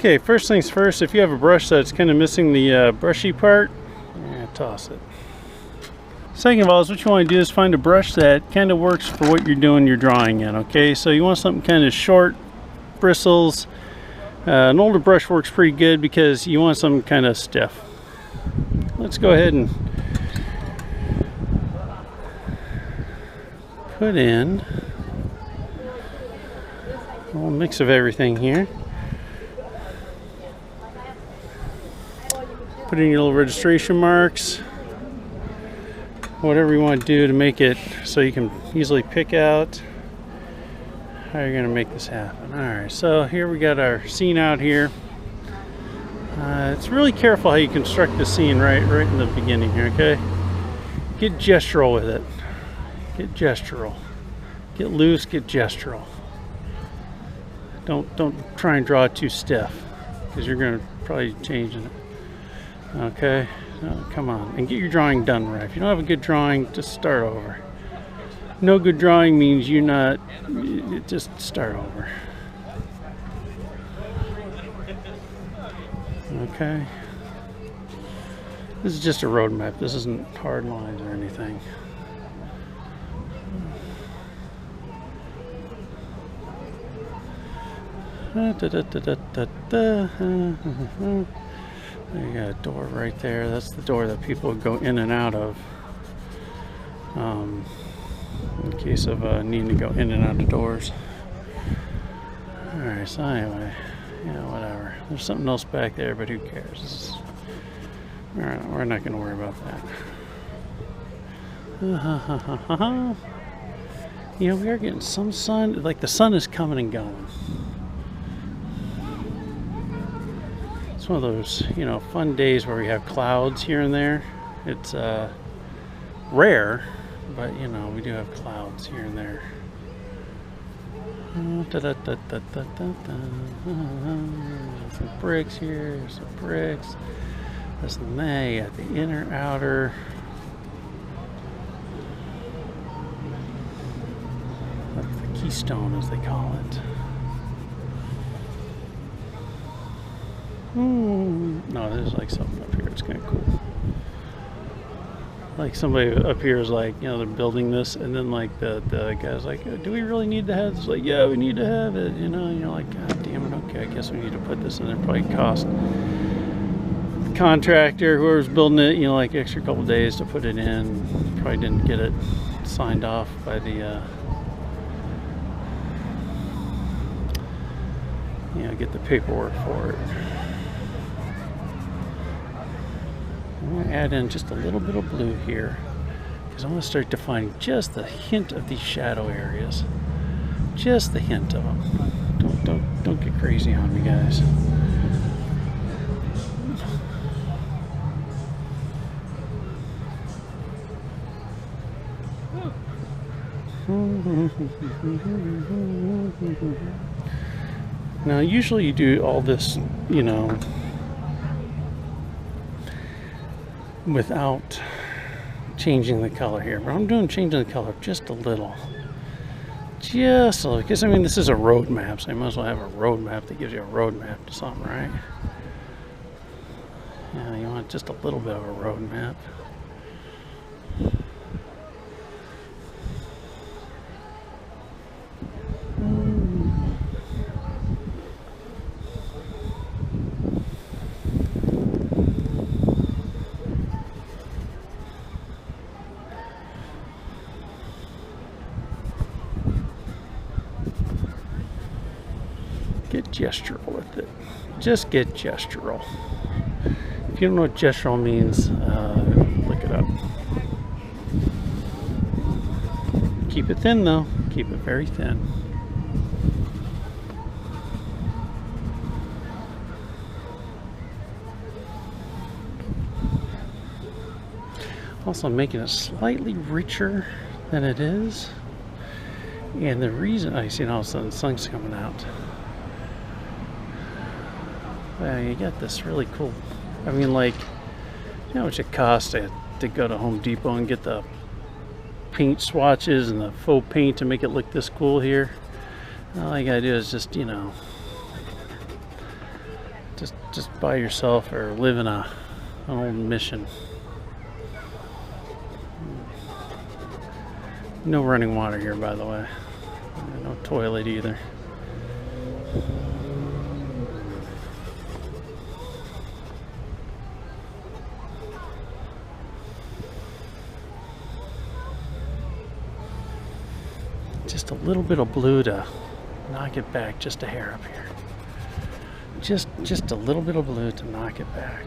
Okay, first things first, if you have a brush that's kind of missing the brushy part, toss it. Second of all, is what you want to do is find a brush that kind of works for what you're doing your drawing in, okay? So you want something kind of short, bristles. An older brush works pretty good because you want something kind of stiff. Let's go ahead and put in a little mix of everything here. Put in your little registration marks, whatever you want to do to make it so you can easily pick out how you're going to make this happen. Alright, so here we got our scene out here. It's really careful how you construct the scene right in the beginning here, okay? Get gestural with it. Get gestural. Get loose, get gestural. Don't try and draw it too stiff, because you're going to probably change it. Okay, come on, and get your drawing done right. If you don't have a good drawing, just start over. No good drawing means you're not, just start over. Okay, this is just a road map. This isn't hard lines or anything. You got a door right there. That's the door that people go in and out of in case of needing to go in and out of doors. Alright, so anyway, yeah, whatever. There's something else back there, but who cares? Alright, we're not going to worry about that. You know, we are getting some sun. Like, the sun is coming and going. It's one of those, you know, fun days where we have clouds here and there. It's rare, but you know, we do have clouds here and there. Some bricks here, some bricks. That's the May at the inner, outer. Like the keystone, as they call it. No, there's like something up here. It's kind of cool. Like somebody up here is like, you know, they're building this, and then like the guy's like, do we really need to have this? It's like, yeah, we need to have it. You know, and you're like, God damn it. Okay, I guess we need to put this in there. Probably cost the contractor, whoever's building it, you know, like extra couple days to put it in. Probably didn't get it signed off by the you know, get the paperwork for it. I'm going to add in just a little bit of blue here, because I want to start defining just the hint of these shadow areas. Just the hint of them. Don't get crazy on me, guys. Now, usually you do all this, you know, without changing the color here, but I'm changing the color just a little, because I mean, this is a road map, so I might as well have a road map that gives you a road map to something, right? Yeah, you want just a little bit of a road map. Get gestural with it. Just get gestural. If you don't know what gestural means, look it up. Keep it thin though. Keep it very thin. Also making it slightly richer than it is. And the reason, I see all of a sudden the sun's coming out. Well, you got this really cool, I mean, like, you know how much it costs to go to Home Depot and get the paint swatches and the faux paint to make it look this cool here? All you gotta do is just, you know, just by yourself or live in an old mission. No running water here, by the way. No toilet either. Just a little bit of blue to knock it back just a hair up here. Just a little bit of blue to knock it back.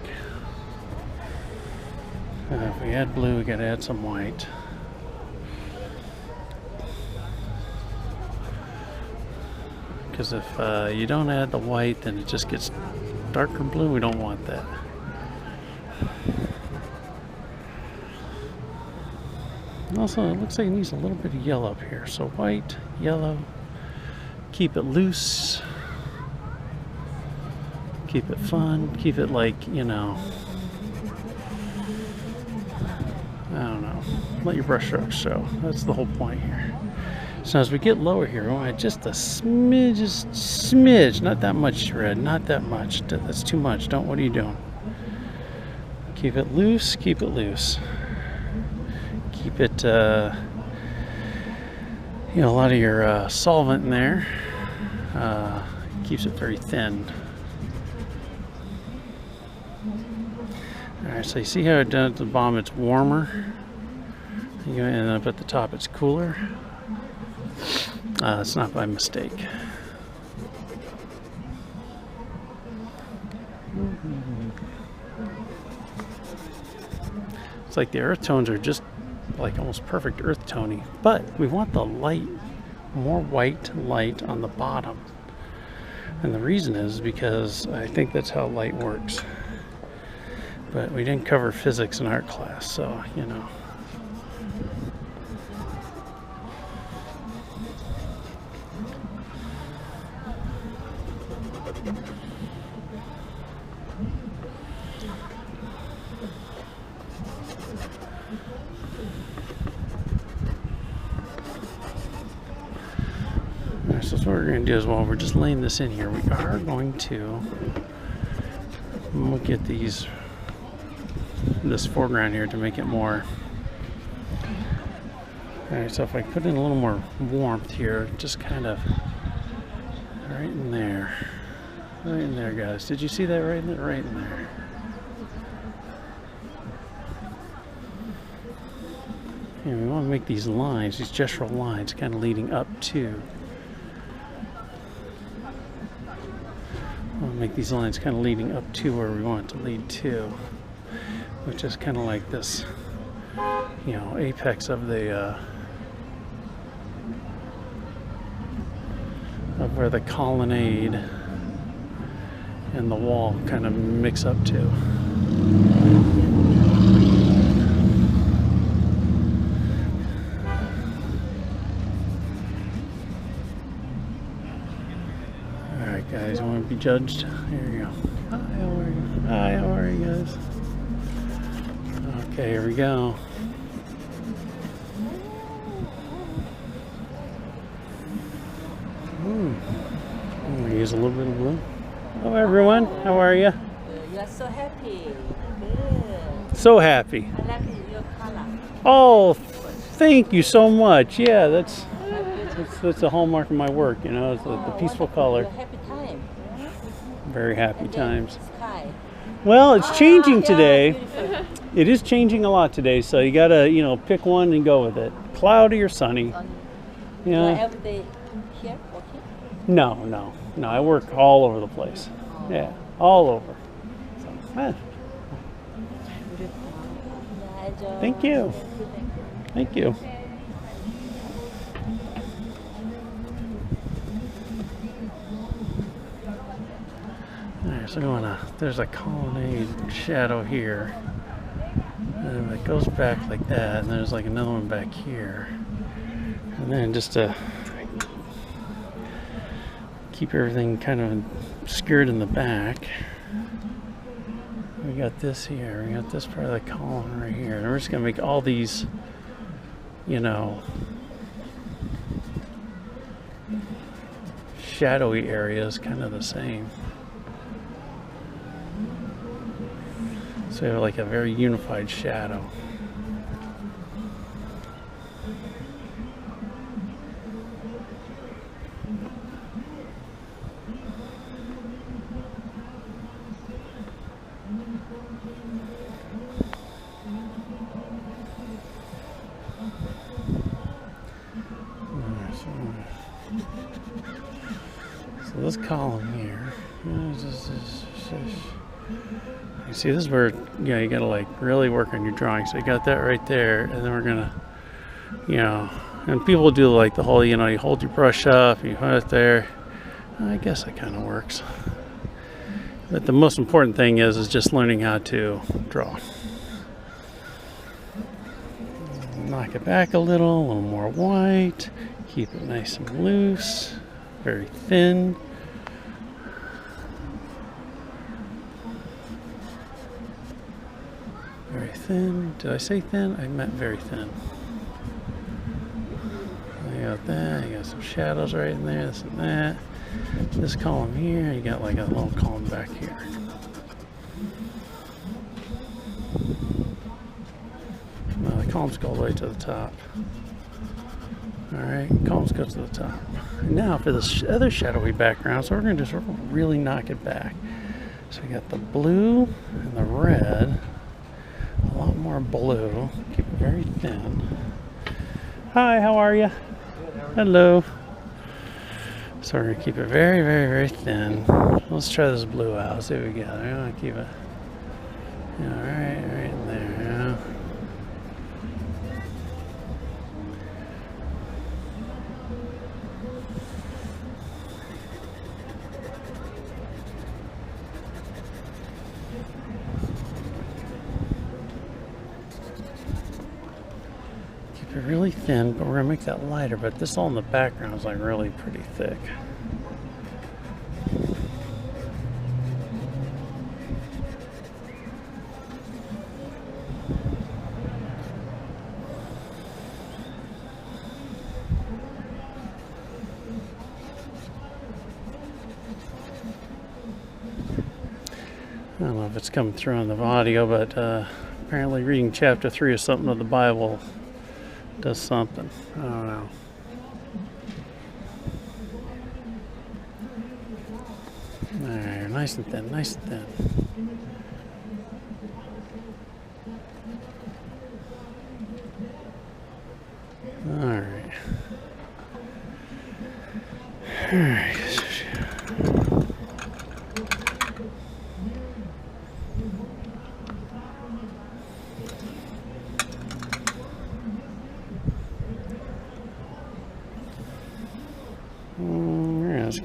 If we add blue, we gotta add some white. Because if you don't add the white, then it just gets darker blue. We don't want that. Also, it looks like it needs a little bit of yellow up here. So white, yellow, keep it loose, keep it fun, keep it like, you know, I don't know, let your brush strokes show. That's the whole point here. So as we get lower here, we want just a smidge, not that much red, not that much. That's too much. What are you doing? Keep it loose, keep it loose. Keep it, you know, a lot of your solvent in there keeps it very thin. Alright, so you see how it does at the bottom, it's warmer, and up at the top it's cooler. It's not by mistake. It's like the earth tones are just like almost perfect earth toning, but we want the light, more white light on the bottom. And the reason is because I think that's how light works. But we didn't cover physics in art class, so you know. So what we're going to do is, while we're just laying this in here, we are going to look at this foreground here to make it more. Alright, so if I put in a little more warmth here, just kind of right in there. Right in there, guys. Did you see that right in there? Right in there. And we want to make these lines, these gestural lines, kind of leading up to. We'll make these lines kind of leading up to where we want it to lead to, which is kind of like this, you know, apex of the of where the colonnade and the wall kind of mix up to. Guys, you want to be judged? Here you go. Hi, how are you? Hi, how are you guys? Okay, here we go. I'm going to use a little bit of blue. Hello, everyone. How are you? You are so happy. Good. So happy. I like your color. Oh, thank you so much. Yeah, that's a hallmark of my work, you know, it's the peaceful color. Happy time. Very happy times. Sky. Well, it's changing yeah, today. beautiful. It is changing a lot today, so you gotta, you know, pick one and go with it. Cloudy or sunny. You Yeah. are every day here working? No. I work all over the place. Yeah, all over. So, Thank you. Thank you. Alright, so there's a colonnade shadow here. And it goes back like that, and there's like another one back here. And then just to keep everything kind of obscured in the back, we got this here. We got this part of the column right here. And we're just going to make all these, you know, shadowy areas kind of the same. So you have like a very unified shadow. So this column here, you see, this is where you gotta like really work on your drawing. So you got that right there, and then we're gonna, and people do like the whole, you hold your brush up, you put it there. I guess it kind of works. But the most important thing is just learning how to draw. Knock it back a little more white. Keep it nice and loose, very thin. Very thin. Did I say thin? I meant very thin. You got that. You got some shadows right in there. This and that. This column here. You got like a little column back here. Well, the columns go all the way to the top. Alright, columns go to the top. And now for this other shadowy background, so we're going to just really knock it back. So we got the blue and the red. A lot more blue. Keep it very thin. Hi, how are you? Hello. So we're going to keep it very, very, very thin. Let's try this blue out. See what we got. I'm going to keep it right in there. Really thin, but we're gonna make that lighter. But this all in the background is like really pretty thick. I don't know if it's coming through on the audio, but apparently reading chapter 3 of something of the Bible does something. I don't know. Alright, nice and thin, nice and thin. Alright. Alright.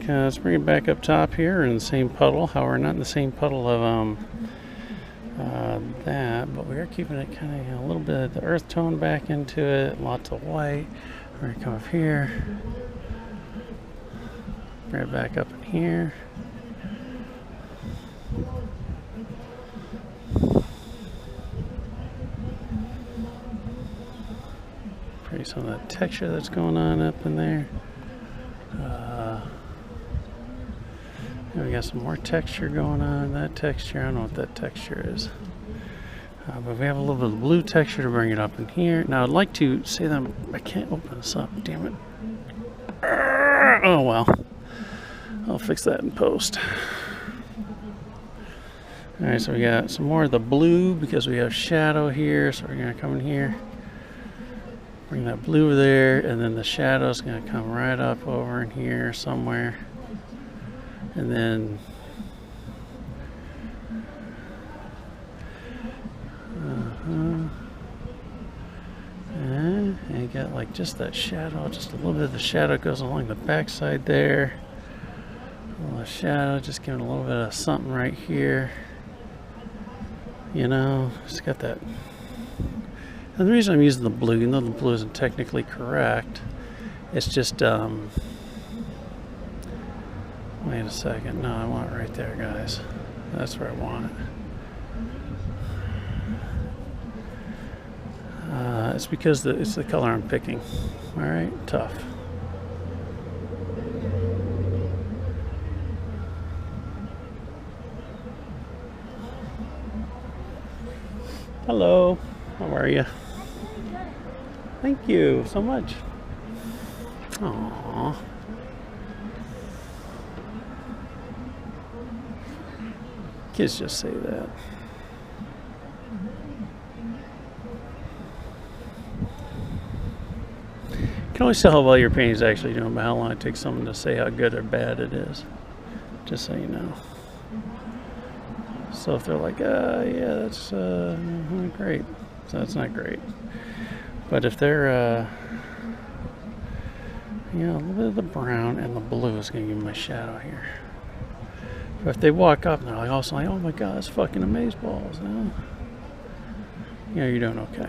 Let's bring it back up top here. We're in the same puddle. However, not in the same puddle of that, but we are keeping it kind of a little bit of the earth tone back into it. Lots of white. We're gonna come up here. Bring it back up in here. Pretty some of that texture that's going on up in there. We got some more texture going on. That texture, I don't know what that texture is. But we have a little bit of blue texture to bring it up in here. Now I'd like to say that I can't open this up, damn it. Oh well. I'll fix that in post. Alright, so we got some more of the blue because we have shadow here. So we're going to come in here. Bring that blue over there, and then the shadow is going to come right up over in here somewhere. And then and you got like just that shadow, just a little bit of the shadow goes along the backside there. A little shadow, just giving a little bit of something right here. It's got that. And the reason I'm using the blue, even though the blue isn't technically correct, it's just wait a second. No, I want it right there, guys. That's where I want it. It's because it's the color I'm picking. All right, tough. Hello. How are you? Thank you so much. Aww. Kids just say that. You can always tell how well your painting's actually doing by how long it takes someone to say how good or bad it is. Just so you know. So if they're like, yeah, that's great. So that's not great. But if they're, you know, a little bit of the brown and the blue is going to give them a shadow here. But if they walk up and they're like, also like, oh my God, it's fucking amazeballs. You know, you're doing okay.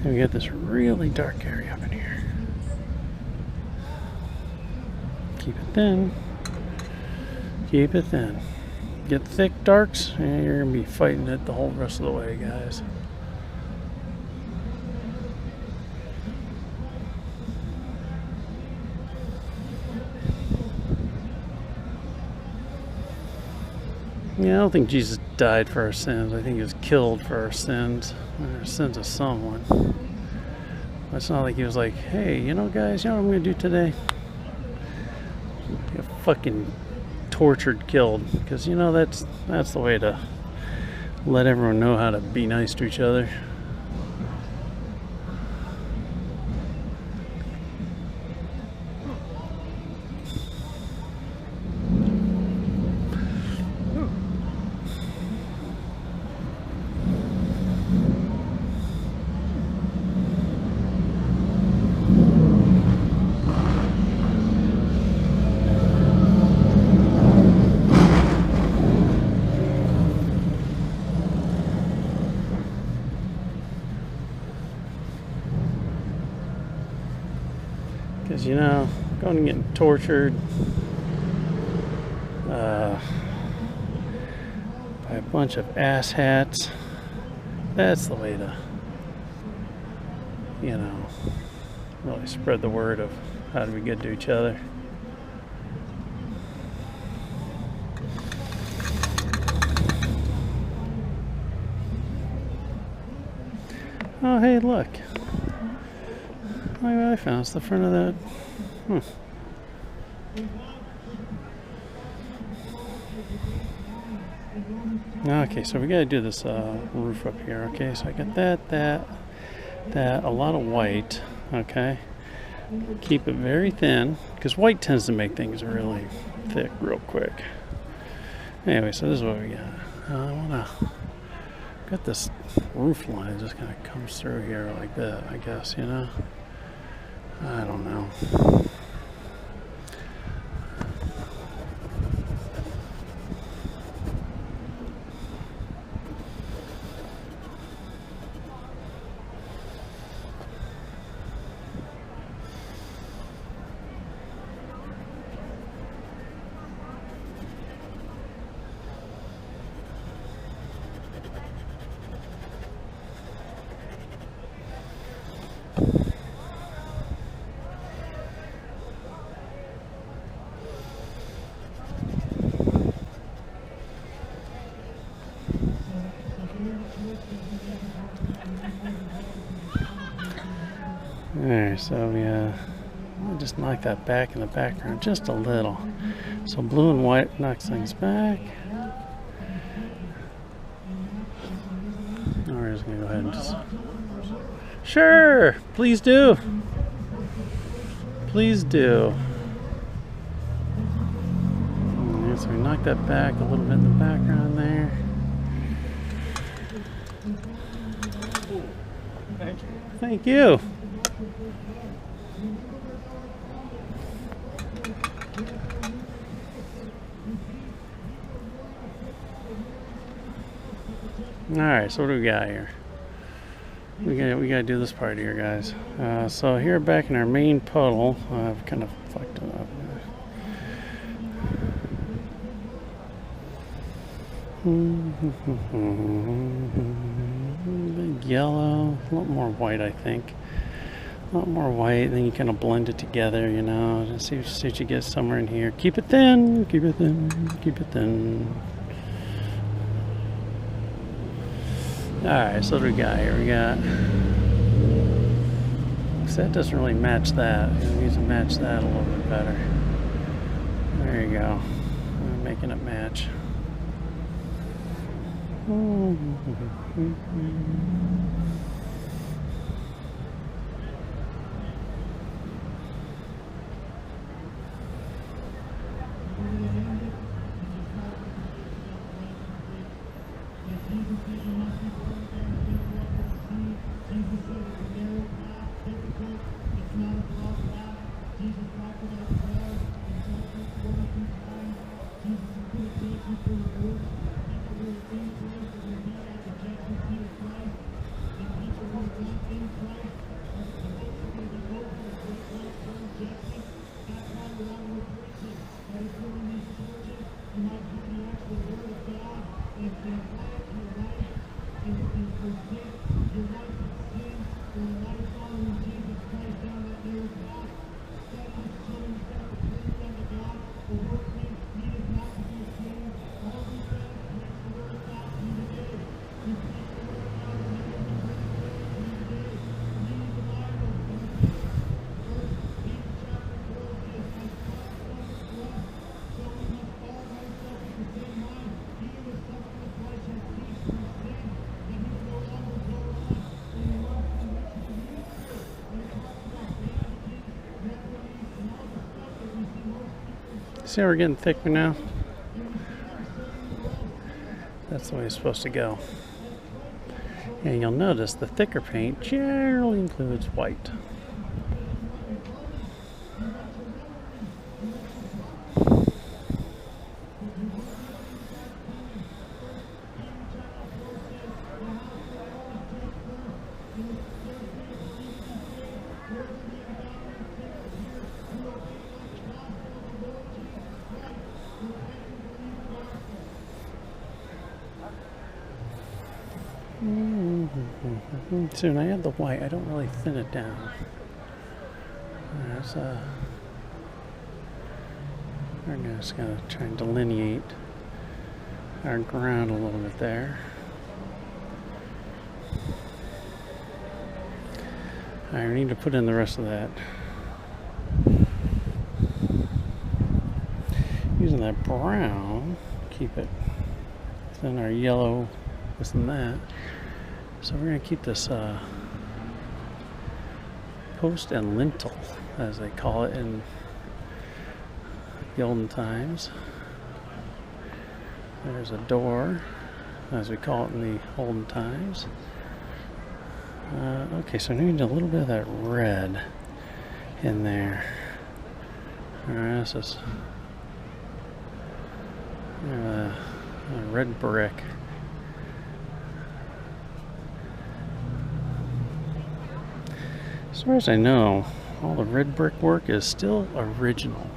And we got this really dark area up in here. Keep it thin. Keep it thin. Get thick darks, and you're going to be fighting it the whole rest of the way, guys. Yeah, I don't think Jesus died for our sins. I think he was killed for our sins. Or sins of someone. It's not like he was like, hey, you know, guys, you know what I'm going to do today? Get fucking tortured, killed. Because, you know, that's the way to let everyone know how to be nice to each other. Because, you know, going and getting tortured by a bunch of asshats, that's the way to, you know, really spread the word of how to be good to each other. Oh, hey, look. Look what I found. It's the front of that. Okay, so we gotta do this roof up here. Okay, so I got that, a lot of white. Okay, keep it very thin because white tends to make things really thick real quick. Anyway, so this is what we got. I wanna got this roof line just kind of comes through here like that. I guess, you know. I don't know. Alright, so I'll just knock that back in the background just a little. So blue and white knocks things back. just gonna go ahead and just... Sure, please do. Please do. So we knock that back a little bit in the background there. Thank you. Thank you. All right, so what do we got here? We gotta do this part here, guys. So here back in our main puddle, I've kind of fucked it up. Big yellow, a lot more white, I think. A lot more white, then you kind of blend it together, you know. Just see what you get somewhere in here. Keep it thin, keep it thin, keep it thin. Alright, so what do we got here? We got... So that doesn't really match that. We need to match that a little bit better. There you go. I'm making it match. See how we're getting thicker now? That's the way it's supposed to go. And you'll notice the thicker paint generally includes white. So when I add the white, I don't really thin it down. We're just going to try and delineate our ground a little bit there. I need to put in the rest of that. Using that brown, keep it within our yellow, this and that. So we're going to keep this post and lintel, as they call it in the olden times. There's a door, as we call it in the olden times. Okay, so I need a little bit of that red in there. Alright, this is a red brick. As far as I know, all the red brick work is still original.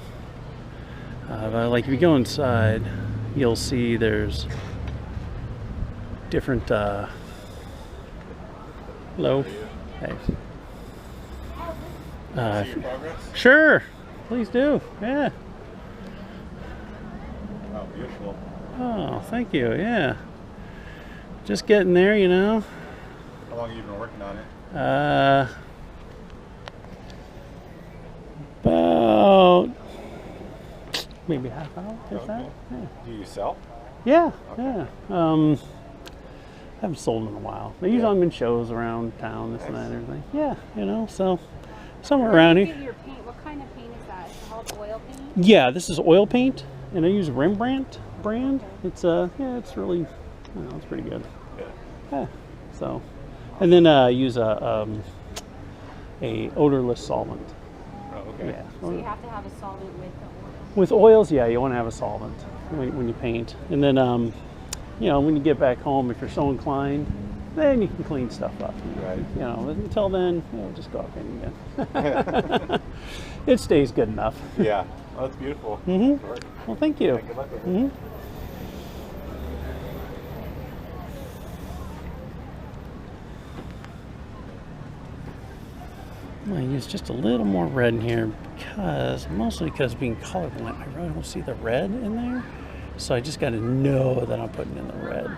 But like if you go inside, you'll see there's different hello. Hey. See your progress? Sure, please do. Yeah. Oh, beautiful. Oh, thank you. Yeah. Just getting there, you know. How long have you been working on it? About maybe half hour, if Okay. that. Yeah. Do you sell? Yeah, Okay. yeah. Haven't sold them in a while. They use them in shows around town, this and that and everything. Yeah, you know, so somewhere around here. Your paint, what kind of paint is that? Is it called oil paint? Yeah, this is oil paint, and I use Rembrandt brand. It's yeah, it's really, I don't know, it's pretty good. Yeah. So, and then I use a odorless solvent. Oh, okay. Yeah. So you have to have a solvent with the oil. With oils, yeah, you want to have a solvent when you paint, and then you know, when you get back home, if you're so inclined, then you can clean stuff up. Right. You know, until then, you know, just go out painting again. It stays good enough. Yeah. Oh, that's beautiful. Mm-hmm. Work. Well, thank you. Yeah, good luck with it. Mm-hmm. I use just a little more red in here mostly because being colorblind, I really don't see the red in there. So I just got to know that I'm putting in the red.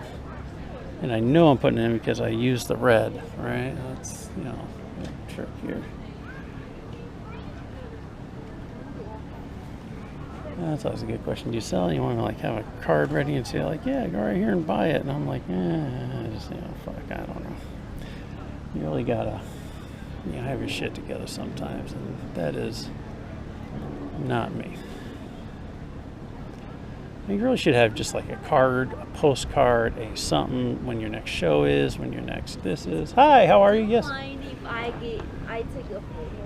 And I know I'm putting it in because I use the red, right? That's, you know, a trick here. That's always a good question. Do you sell? You want to like have a card ready and say like, yeah, go right here and buy it. And I'm like, just, you know, fuck, I don't know. You really gotta, you know, have your shit together sometimes, and that is not me. You really should have just like a card, a postcard, a something when your next show is, when your next this is. Hi, how are you? Yes. Mind if I take a photo?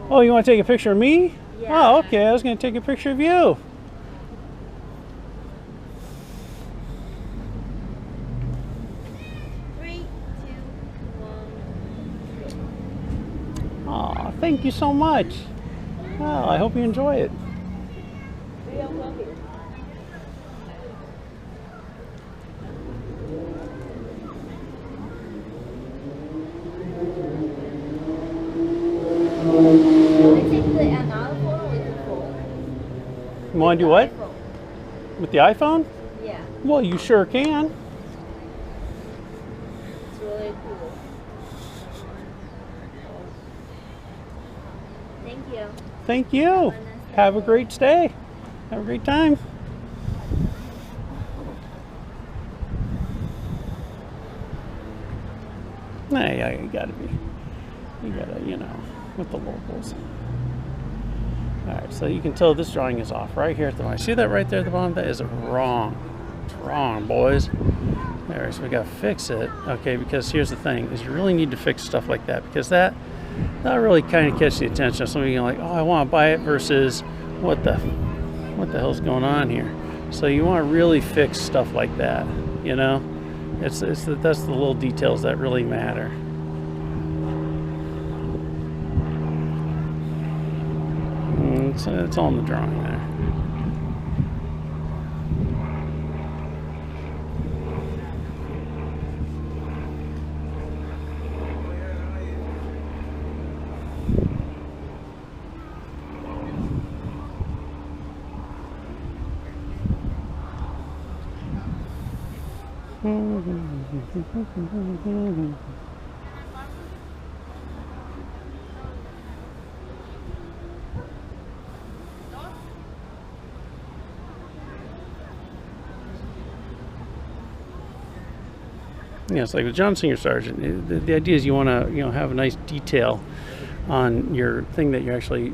Oh, you want to take a picture of me? Yeah. Oh, okay. I was going to take a picture of you. Three, two, one. Oh, thank you so much. Well, I hope you enjoy it. We are welcome. Can I take another photo with the phone? You want to do what? iPhone. With the iPhone? Yeah, Well, you sure can. it's really cool. Thank you. Thank you. Have a great stay. Have a great time. Yeah, you gotta be. You gotta, you know, with the locals. Alright, so you can tell this drawing is off right here at the bottom. See that right there at the bottom? That is wrong. It's wrong, boys. There, so we gotta fix it. Okay, because here's the thing, is you really need to fix stuff like that, because that really kind of catches the attention of somebody like, oh, I want to buy it, versus what the hell's going on here? So you want to really fix stuff like that, you know? That's the little details that really matter. It's all in the drawing there. Yeah, it's like with John Singer Sargent. The idea is you want to, you know, have a nice detail on your thing that you're actually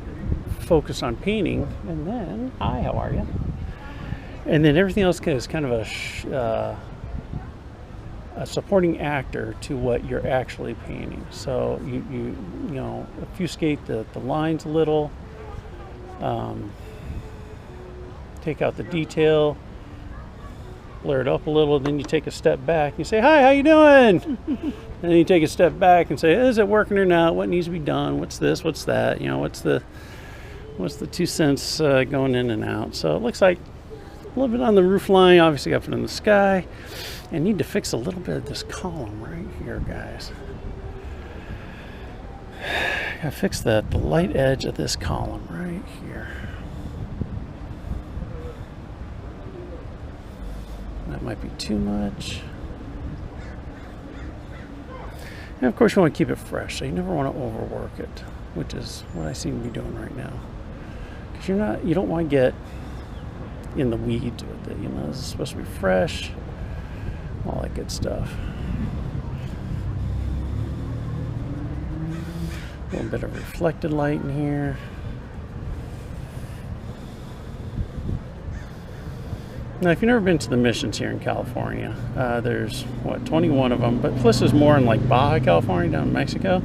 focused on painting, and then, hi, how are you? And then everything else is kind of a supporting actor to what you're actually painting. So you know, obfuscate the lines a little, take out the detail, blur it up a little, then you take a step back. You say, hi, how you doing? And then you take a step back and say, is it working or not? What needs to be done? What's this? What's that? You know, what's the 2 cents going in and out? So it looks like a little bit on the roof line, obviously up in the sky. I need to fix a little bit of this column right here, guys. Gotta fix the light edge of this column right here. That might be too much. And of course you want to keep it fresh, so you never want to overwork it, which is what I seem to be doing right now. Because you don't want to get in the weeds with it, you know. This is supposed to be fresh, all that good stuff. A little bit of reflected light in here. Now, if you've never been to the missions here in California, there's, what, 21 of them, but this is more in like Baja California, down in Mexico.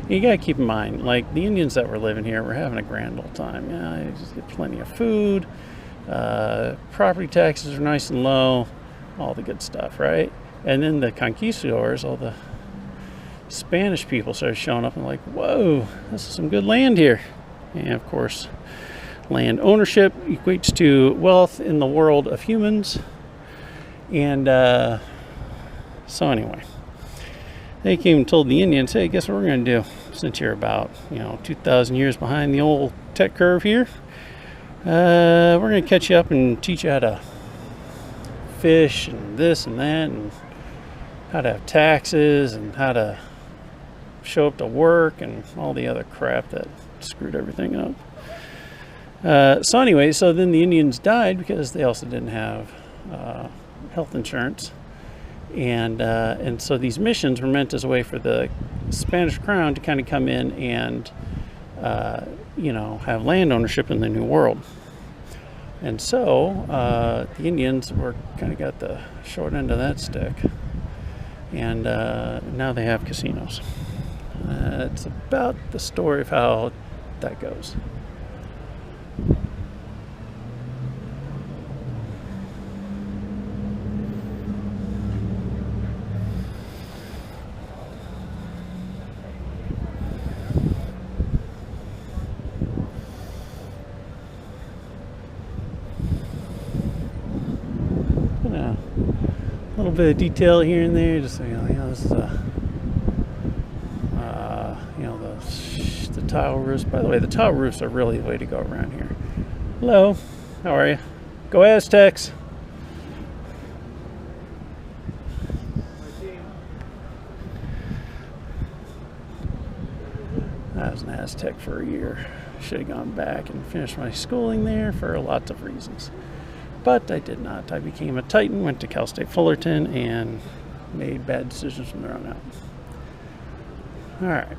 You gotta keep in mind, like, the Indians that were living here were having a grand old time. Yeah, you just get plenty of food, property taxes are nice and low, all the good stuff, right? And then the conquistadors, all the Spanish people started showing up and like, whoa, this is some good land here. And of course, land ownership equates to wealth in the world of humans. And so anyway, they came and told the Indians, hey, guess what we're going to do? Since you're about, 2,000 years behind the old tech curve here, we're going to catch you up and teach you how to fish and this and that, and how to have taxes and how to show up to work and all the other crap that screwed everything up. So anyway, so then the Indians died because they also didn't have health insurance, and so these missions were meant as a way for the Spanish crown to kind of come in and have land ownership in the New World. And so the Indians were kind of got the short end of that stick, and now they have casinos. It's about the story of how that goes. A little bit of detail here and there, just so this is the tile roofs. By the way, the tile roofs are really the way to go around here. Hello, how are you? Go Aztecs! I was an Aztec for a year. Should have gone back and finished my schooling there for lots of reasons. But I did not. I became a Titan, went to Cal State Fullerton, and made bad decisions from there on out. All right.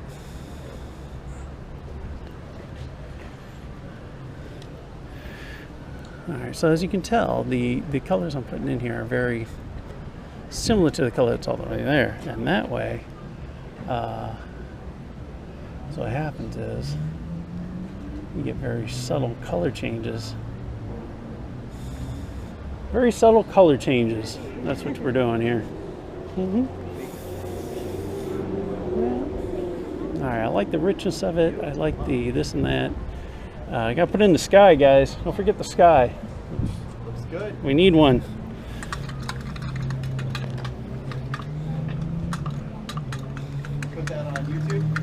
All right, so as you can tell, the colors I'm putting in here are very similar to the color that's all the way there. And that way, so what happens is you get very subtle color changes. Very subtle color changes. That's what we're doing here. All right, I like the richness of it. I like the this and that. I got to put in the sky, guys. Don't forget the sky. Looks good. We need one. Put that on YouTube.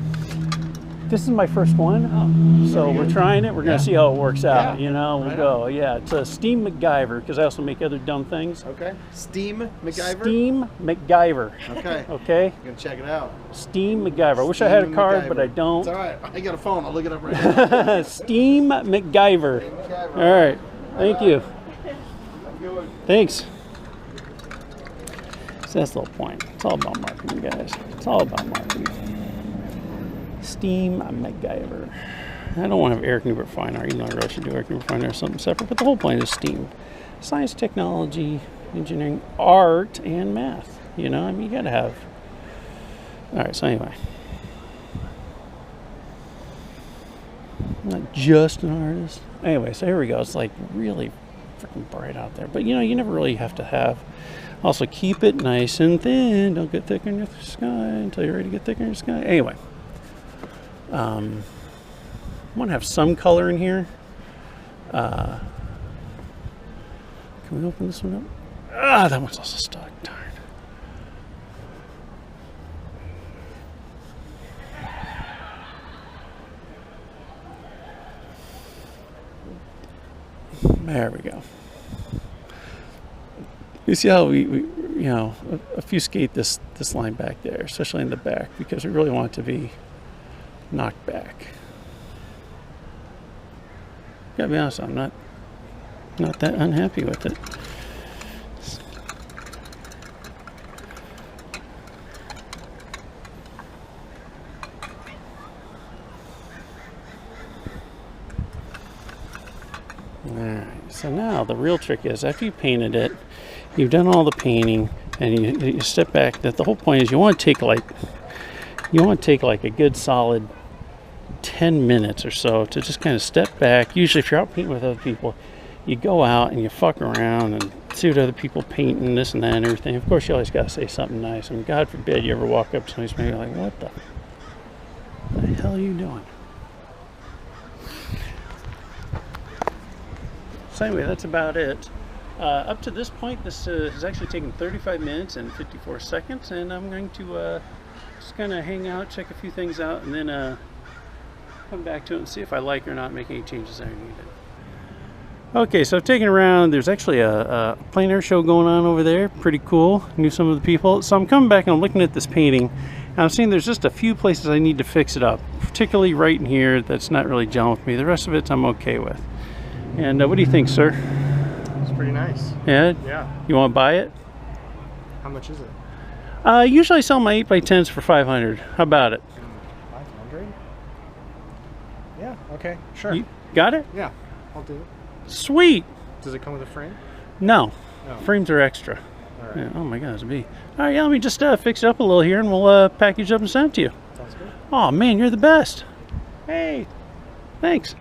This is my first one, so we're trying it. We're going to see how it works out. Yeah. We'll go. Yeah, it's a STEAM MacGyver, because I also make other dumb things. Okay. STEAM MacGyver? STEAM MacGyver. Okay. Okay? I'm going to check it out. STEAM MacGyver. I wish I had a card, but I don't. It's all right. I got a phone. I'll look it up right now. STEAM MacGyver. All right. Thank you. Thanks. So that's the whole point. It's all about marketing, guys. It's all about marketing. STEAM MacGyver. I don't want to have Eric Newbert Fine Art, even though I really should do Eric Newbert Fine Art or something separate, but the whole point is STEAM. Science, technology, engineering, art, and math. You gotta have. Alright, so anyway. I'm not just an artist. Anyway, so here we go. It's like really freaking bright out there. But you never really have to have. Also, keep it nice and thin. Don't get thicker in the sky until you're ready to get thicker in the sky. Anyway. I want to have some color in here. Can we open this one up? That one's also stuck. Darn. There we go. You see how we obfuscate this line back there, especially in the back, because we really want it to be knocked back. Gotta be honest, I'm not that unhappy with it. Alright, so now the real trick is after you painted it, you've done all the painting, and you step back. That the whole point is you want to take like a good solid 10 minutes or so to just kind of step back. Usually if you're out painting with other people, you go out and you fuck around and see what other people painting, this and that and everything. Of course, you always got to say something nice. I mean, God forbid you ever walk up to somebody's maybe like, what the hell are you doing? So anyway, that's about it. Up to this point, this has actually taken 35 minutes and 54 seconds, and I'm going to just kind of hang out, check a few things out, and then come back to it and see if I like it or not, make any changes that are needed. Okay, so I've taken around. There's actually a plein air show going on over there. Pretty cool. Knew some of the people. So I'm coming back and I'm looking at this painting, and I'm seeing there's just a few places I need to fix it up, particularly right in here. That's not really gelling with me. The rest of it I'm okay with. And what do you think, sir? It's pretty nice. Yeah? Yeah. You want to buy it? How much is it? Usually I sell my 8x10s for $500. How about it? 500? Yeah, okay, sure. You got it? Yeah, I'll do it. Sweet. Does it come with a frame? No. No. Frames are extra. All right. Yeah, oh my God, it's a bee. All right, yeah, let me just fix it up a little here, and we'll package up and send it to you. Sounds good. Oh man, you're the best. Hey, thanks.